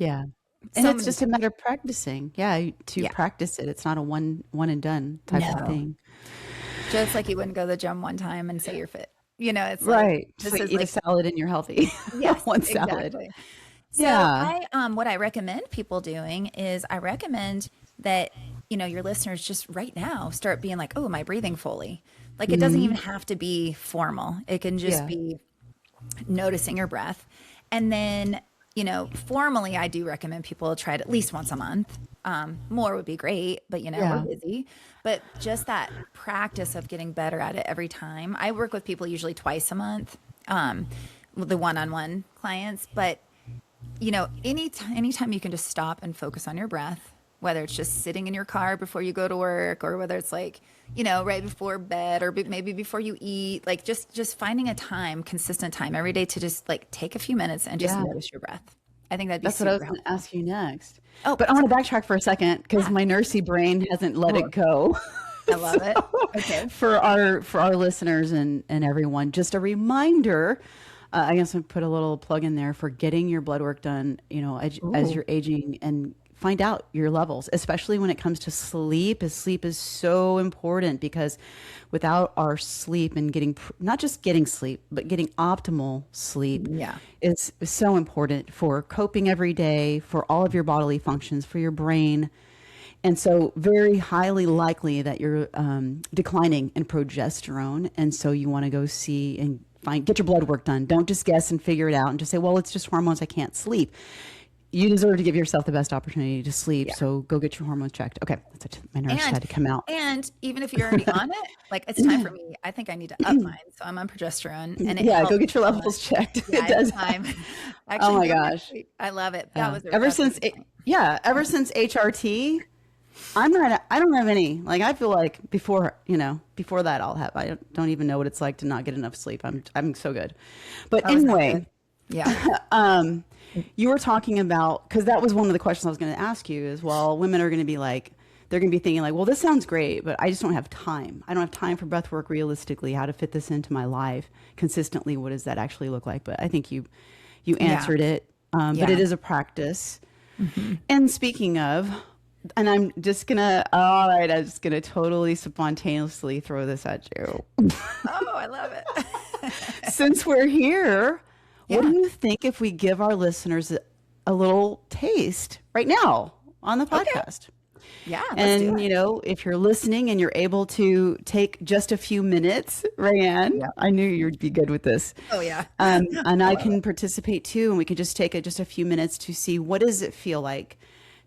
it's just a matter of practicing. Practice it. It's not a one and done type of thing. Just like you wouldn't go to the gym one time and say you're fit. It's right. This is eat a salad and you're healthy. Yes, one salad. Exactly. So what I recommend people doing is I recommend that your listeners just right now start being like, oh, am I breathing fully? Like, it doesn't even have to be formal. It can just be noticing your breath. And then, formally, I do recommend people try it at least once a month. More would be great, but we're busy. But just that practice of getting better at it every time. I work with people usually twice a month, the one-on-one clients. But, anytime you can just stop and focus on your breath, whether it's just sitting in your car before you go to work, or whether it's right before bed, or maybe before you eat, like just finding a time, consistent time every day to just take a few minutes and just notice your breath. I think that's what I was going to ask you next. Oh, but I want to backtrack for a second because my nursey brain hasn't let it go. I love it. Okay. For our listeners and everyone, just a reminder. I guess I'll put a little plug in there for getting your blood work done. As you're aging, and find out your levels, especially when it comes to sleep. Sleep is so important because without our sleep and not just getting sleep, but getting optimal sleep is so important for coping every day, for all of your bodily functions, for your brain. And so very highly likely that you're declining in progesterone. And so you want to go see and get your blood work done. Don't just guess and figure it out and just say, well, it's just hormones, I can't sleep. You deserve to give yourself the best opportunity to sleep. Yeah. So go get your hormones checked. Okay. My nurse had to come out. And even if you're already on it, it's time for me. I think I need to up mine. So I'm on progesterone. And go get your levels checked. Yeah, it does. Time. Actually, oh my gosh. I love it. That was ever since HRT, I don't have any, I feel like before that I don't even know what it's like to not get enough sleep. I'm so good. But anyway, yeah. You were talking about, because that was one of the questions I was going to ask you as well. Women are going to be they're going to be thinking well, this sounds great, but I just don't have time. I don't have time for breath work realistically, how to fit this into my life consistently. What does that actually look like? But I think you You Yeah. answered it, but Yeah. it is a practice. And speaking of, and I'm just gonna, all right, I'm just gonna totally spontaneously throw this at you. Oh, I love it. Since we're here, what do Yeah. you think if we give our listeners a little taste right now on the Okay. podcast? Yeah, let's do And, it. if you're listening and you're able to take just a few minutes, Rae Anne, Yeah. I knew you'd be good with this. Oh, yeah. And I I love it. can participate too. And we can just take just a few minutes to see what does it feel like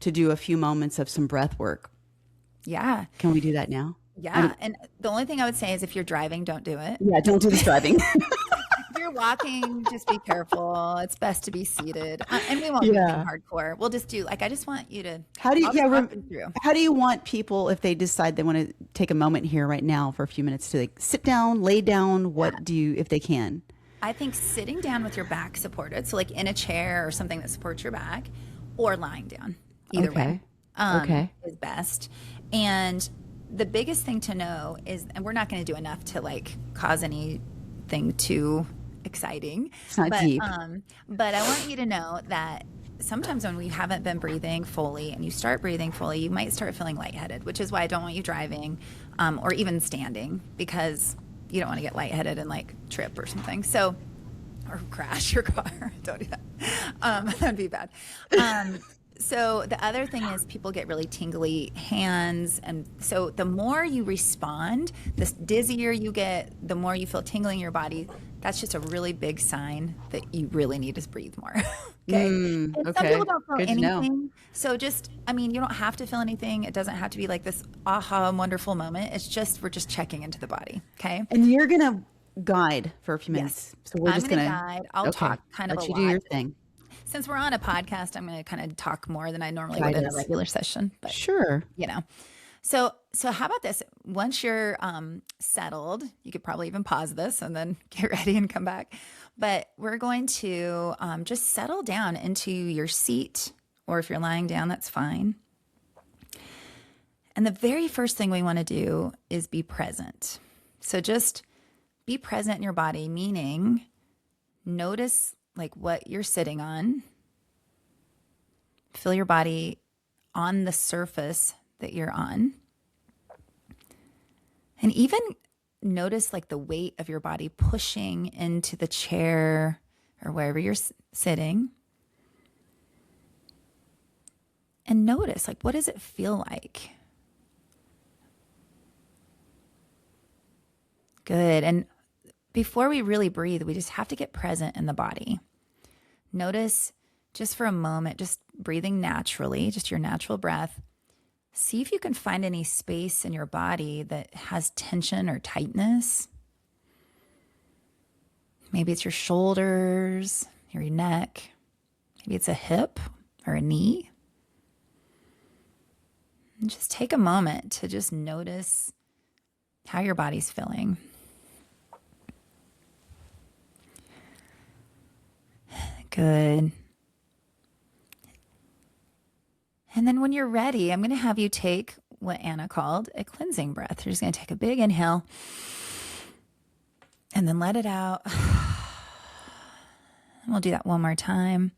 to do a few moments of some breath work. Yeah. Can we do that now? Yeah. And the only thing I would say is if you're driving, don't do it. Yeah, don't do this driving. If you're walking, just be careful. It's best to be seated. And we won't do anything Yeah. hardcore. We'll just do, I just want you to, How do you, I'll just yeah, walk you through. how do you want people, if they decide they want to take a moment here right now for a few minutes to like sit down, lay down, what do you, if they can? I think sitting down with your back supported, so like in a chair or something that supports your back, or lying down, either way, Okay. is best. And the biggest thing to know is, and we're not going to do enough to like cause anything too exciting. It's not deep. But I want you to know that sometimes when we haven't been breathing fully and you start breathing fully, you might start feeling lightheaded, which is why I don't want you driving or even standing, because you don't want to get lightheaded and like trip or something. So, or crash your car. Don't do that. That'd be bad. So the other thing is people get really tingly hands. And so the more you respond, the dizzier you get, the more you feel tingling in your body. That's just a really big sign that you really need to breathe more. Okay. And some okay. people don't feel Good to know. anything. So just, I mean, you don't have to feel anything. It doesn't have to be like this aha wonderful moment. It's just, we're just checking into the body. Okay. And you're going to guide for a few minutes. So we're I'm just going going to to guide. I'll talk kind of let a you lot. do your thing. Since we're on a podcast, I'm going to kind of talk more than I normally would Guide in a us. regular session. But Sure. you know, so how about this? Once you're settled, you could probably even pause this and then get ready and come back. But we're going to just settle down into your seat, or if you're lying down, that's fine. And the very first thing we want to do is be present. So just be present in your body, meaning notice like what you're sitting on. Feel your body on the surface that you're on. And even notice like the weight of your body pushing into the chair or wherever you're sitting. And notice, like, what does it feel like? Good. And before we really breathe, we just have to get present in the body. Notice just for a moment, just breathing naturally, just your natural breath. See if you can find any space in your body that has tension or tightness. Maybe it's your shoulders, your neck. Maybe it's a hip or a knee. And just take a moment to just notice how your body's feeling. Good. And then when you're ready, I'm going to have you take what Anna called a cleansing breath. You're just going to take a big inhale and then let it out. And we'll do that one more time.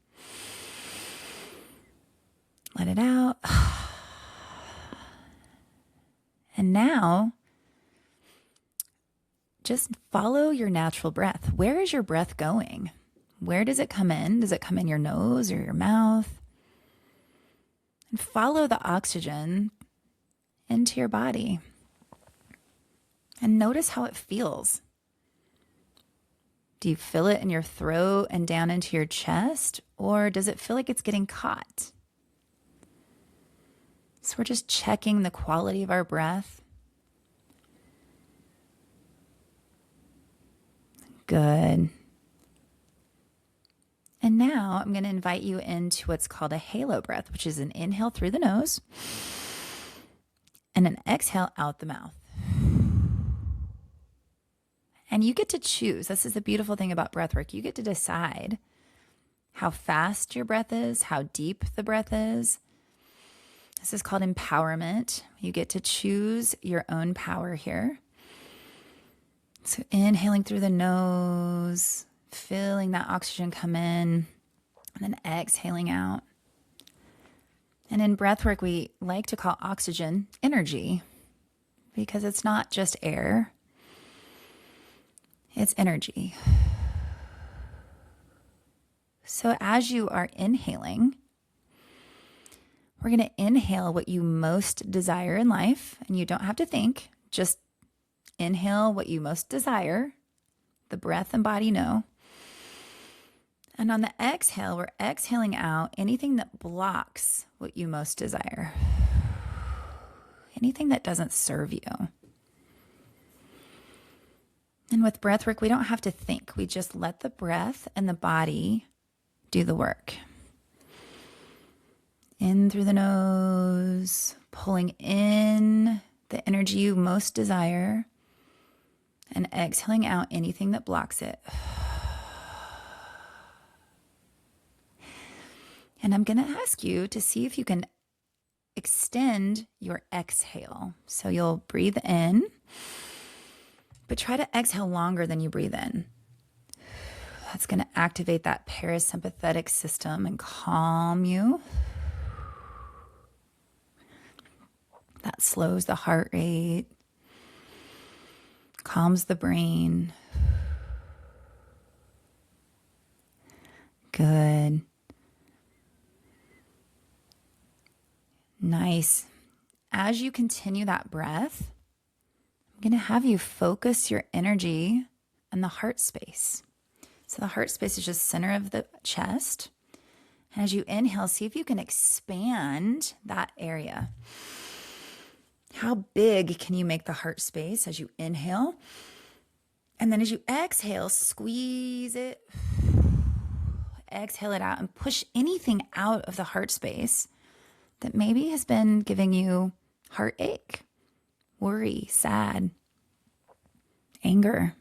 Let it out. And now, just follow your natural breath. Where is your breath going? Where does it come in? Does it come in your nose or your mouth? And follow the oxygen into your body. And notice how it feels. Do you feel it in your throat and down into your chest? Or does it feel like it's getting caught? So we're just checking the quality of our breath. Good. And now I'm going to invite you into what's called a halo breath, which is an inhale through the nose and an exhale out the mouth. And you get to choose. This is the beautiful thing about breathwork. You get to decide how fast your breath is, how deep the breath is. This is called empowerment. You get to choose your own power here. So inhaling through the nose, feeling that oxygen come in and then exhaling out. And in breathwork, we like to call oxygen energy because it's not just air, it's energy. So as you are inhaling, we're going to inhale what you most desire in life, and you don't have to think, just inhale what you most desire. The breath and body know. And on the exhale, we're exhaling out anything that blocks what you most desire. Anything that doesn't serve you. And with breath work, we don't have to think. We just let the breath and the body do the work. In through the nose, pulling in the energy you most desire, and exhaling out anything that blocks it. And I'm going to ask you to see if you can extend your exhale. So you'll breathe in, but try to exhale longer than you breathe in. That's going to activate that parasympathetic system and calm you. That slows the heart rate, calms the brain. Good. Nice. As you continue that breath, I'm going to have you focus your energy on the heart space. So the heart space is just center of the chest. And as you inhale, see if you can expand that area. How big can you make the heart space as you inhale? And then as you exhale, squeeze it. Exhale it out and push anything out of the heart space that maybe has been giving you heartache, worry, sad, anger.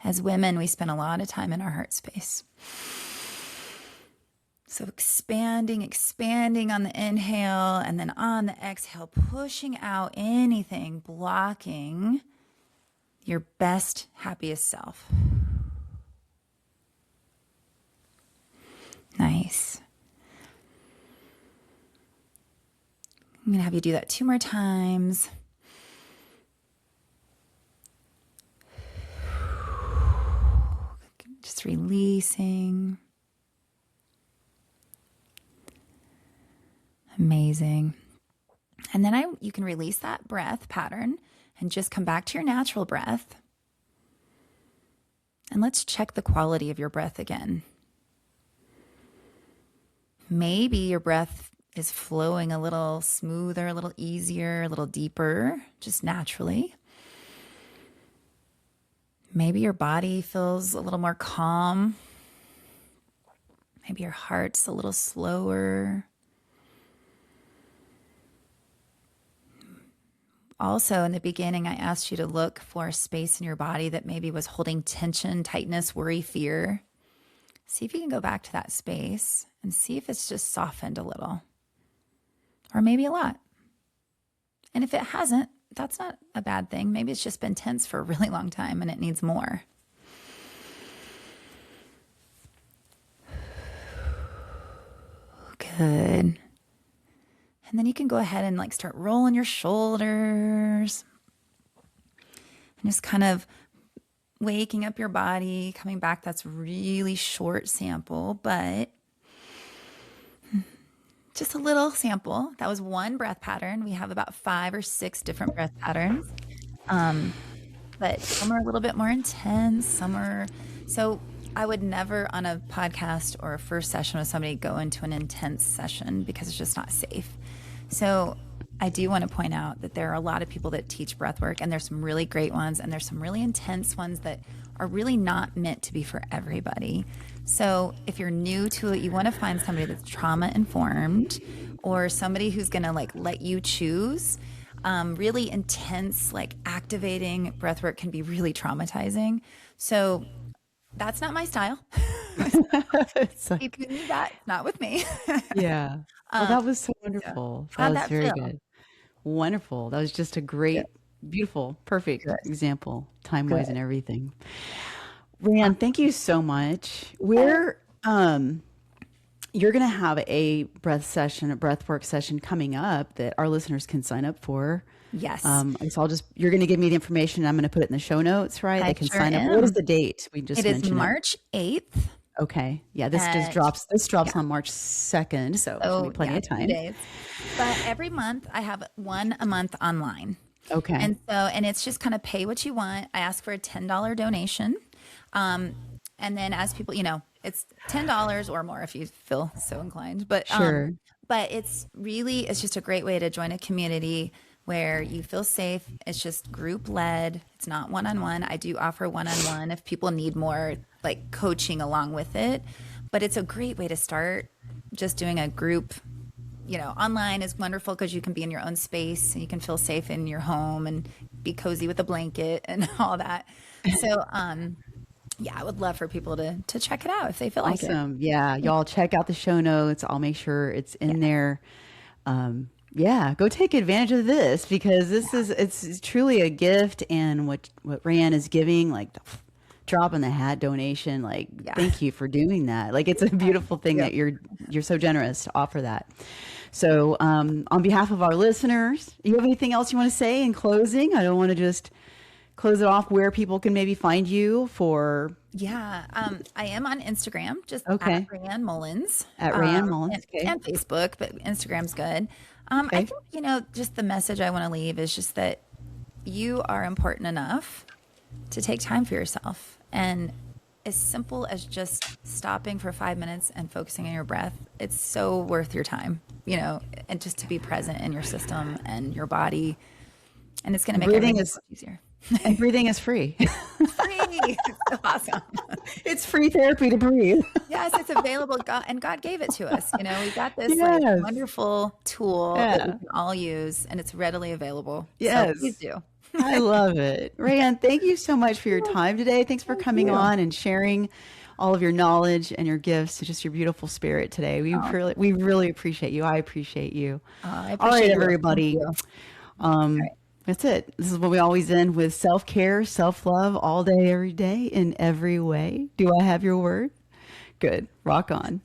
As women, we spend a lot of time in our heart space. So expanding on the inhale, and then on the exhale, pushing out anything blocking your best, happiest self. Nice. I'm going to have you do that 2 more times. Just releasing. Amazing. And then you can release that breath pattern and just come back to your natural breath. And let's check the quality of your breath again. Maybe your breath is flowing a little smoother, a little easier, a little deeper, just naturally. Maybe your body feels a little more calm. Maybe your heart's a little slower. Also, in the beginning, I asked you to look for a space in your body that maybe was holding tension, tightness, worry, fear. See if you can go back to that space and see if it's just softened a little. Or maybe a lot. And if it hasn't, that's not a bad thing. Maybe it's just been tense for a really long time and it needs more. Good. And then you can go ahead and start rolling your shoulders. And just kind of waking up your body, coming back. That's really short sample, but just a little sample. That was one breath pattern. We have about 5 or 6 different breath patterns. But some are a little bit more intense. So I would never on a podcast or a first session with somebody go into an intense session because it's just not safe. So I do want to point out that there are a lot of people that teach breath work, and there's some really great ones and there's some really intense ones that are really not meant to be for everybody. So if you're new to it, you want to find somebody that's trauma informed or somebody who's going to let you choose. Really intense, activating breath work can be really traumatizing. So that's not my style. You can do that, not with me. Yeah. Well, that was so wonderful. That How'd was that very feel? good. Wonderful. That was just a great Beautiful. Perfect Good. example, time-wise and Good. everything. Rand, thank you so much. You're going to have a breath work session coming up that our listeners can sign up for. Yes, I guess you're going to give me the information. I'm going to put it in the show notes, right? I They can sure sign up. What is am. the date? We It just is mentioned it. March 8th Okay. Yeah. at, This drops yeah. on March 2nd. So should be So plenty yeah, of time. 2 days. But every month I have one a month online. Okay. And it's just kind of pay what you want. I ask for a $10 donation. And then as people, it's $10 or more if you feel so inclined. Sure. But it's just a great way to join a community where you feel safe. It's just group led. It's not one-on-one. I do offer one-on-one if people need more like coaching along with it. But it's a great way to start just doing a group. Online is wonderful because you can be in your own space and you can feel safe in your home and be cozy with a blanket and all that. So, yeah, I would love for people to check it out if they feel like it. Awesome. Yeah. Y'all check out the show notes. I'll make sure it's in there. Yeah, go take advantage of this because it's truly a gift, and what Rae Anne is giving, like the drop in the hat donation, like thank you for doing that. Like it's a beautiful thing that you're so generous to offer that. So on behalf of our listeners, you have anything else you want to say in closing? I don't want to just close it off where people can maybe find you for. Yeah, I am on Instagram, just Okay. at Rae Anne Mullins. At Rae Anne Mullins, okay. And Facebook, but Instagram's good. I think, just the message I want to leave is just that you are important enough to take time for yourself. And as simple as just stopping for 5 minutes and focusing on your breath, it's so worth your time, and just to be present in your system and your body. And it's going to make everything easier. And breathing is free. Free. It's so awesome. It's free therapy to breathe. Yes, it's available. God gave it to us. We got this Yes. wonderful tool that we can all use, and it's readily available. Yes. So please do. I love it. Rae Anne, thank you so much for your time today. Thanks for coming on and sharing all of your knowledge and your gifts, just your beautiful spirit today. We really appreciate you. I appreciate you. I All right, appreciate you. everybody. That's it. This is what we always end with: self-care, self-love all day, every day, in every way. Do I have your word? Good. Rock on.